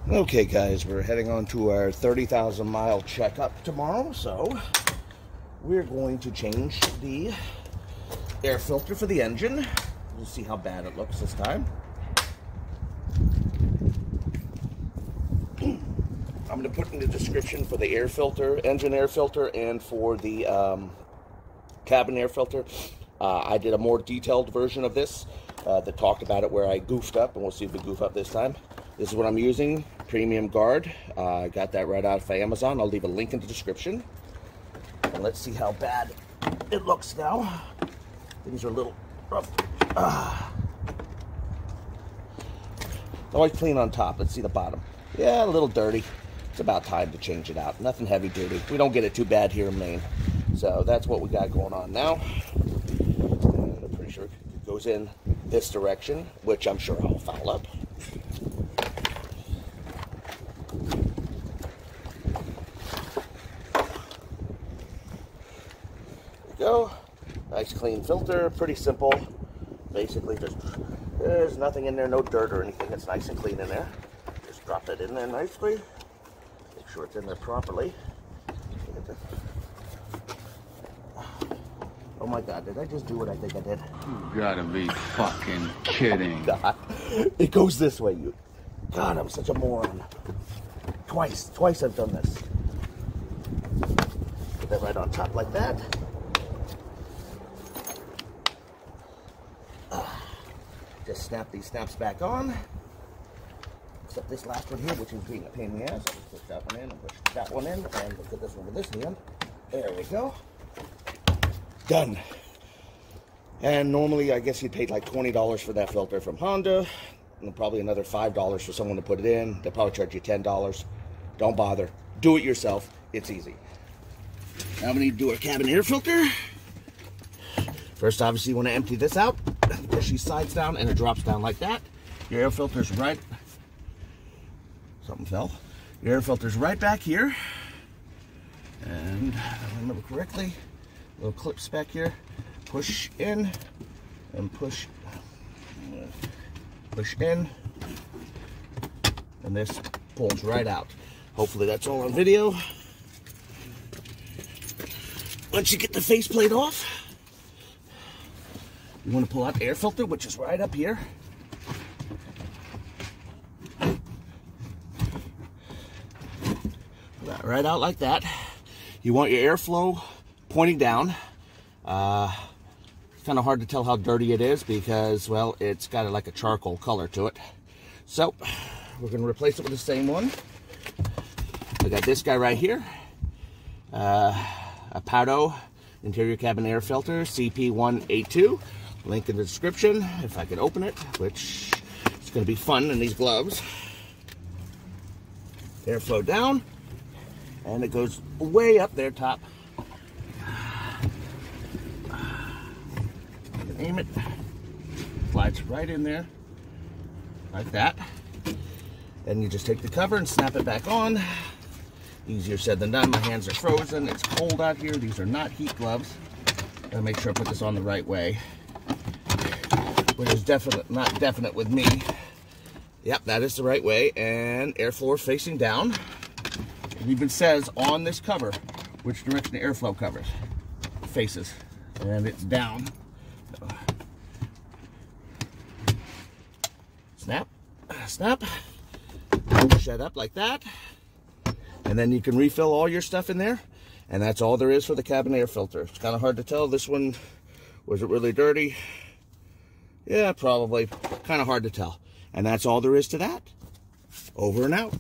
Okay guys, we're heading on to our 30,000 mile checkup tomorrow, so we're going to change the air filter for the engine. We'll see how bad it looks this time. I'm going to put in the description for the air filter, engine air filter, and for the cabin air filter. I did a more detailed version of this that talked about it where I goofed up, and we'll see if we goof up this time. This is what I'm using, Premium Guard. I got that right out of Amazon. I'll leave a link in the description. And let's see how bad it looks now. Things are a little rough. Always clean on top. Let's see the bottom. Yeah, a little dirty. It's about time to change it out. Nothing heavy duty. We don't get it too bad here in Maine. So that's what we got going on now. And I'm pretty sure it goes in this direction, which I'm sure I'll foul up. Go. Nice clean filter, pretty simple. Basically there's nothing in there, no dirt or anything. It's nice and clean in there. Just drop it in there nicely. Make sure it's in there properly. Oh my God, did I just do what I think I did? You gotta be fucking kidding. God, it goes this way, you. God, I'm such a moron. Twice I've done this. Put that right on top like that. Just snap these snaps back on. Except this last one here, which is being a pain in the ass. I'll just push that one in and push that one in, and we'll put this one with this in. There we go. Done. And normally, I guess you'd pay like $20 for that filter from Honda, and probably another $5 for someone to put it in. They'll probably charge you $10. Don't bother. Do it yourself. It's easy. Now we need to do our cabin air filter. First, obviously, you want to empty this out. Push these sides down, and it drops down like that. Your air filter's right. Something fell. Your air filter's right back here. And if I remember correctly, little clips back here. Push in and push in, and this pulls right out. Hopefully, that's all on video. Once you get the faceplate off, you want to pull out the air filter, which is right up here. Pull that right out like that. You want your airflow pointing down. It's kind of hard to tell how dirty it is because, well, it's got like a charcoal color to it. So, we're going to replace it with the same one. I got this guy right here. A Pato interior cabin air filter, CP182. Link in the description, if I can open it, which is going to be fun in these gloves. Airflow down, and it goes way up there top. Aim it, slides right in there, like that. And you just take the cover and snap it back on. Easier said than done. My hands are frozen. It's cold out here. These are not heat gloves. Gotta make sure I put this on the right way, which is not definite with me. Yep, that is the right way. And airflow facing down. It even says on this cover which direction the airflow covers faces, and it's down. So, snap, snap. Push that up like that, and then you can refill all your stuff in there. And that's all there is for the cabin air filter. It's kind of hard to tell. This one, was it really dirty? Yeah, probably. Kind of hard to tell. And that's all there is to that. Over and out.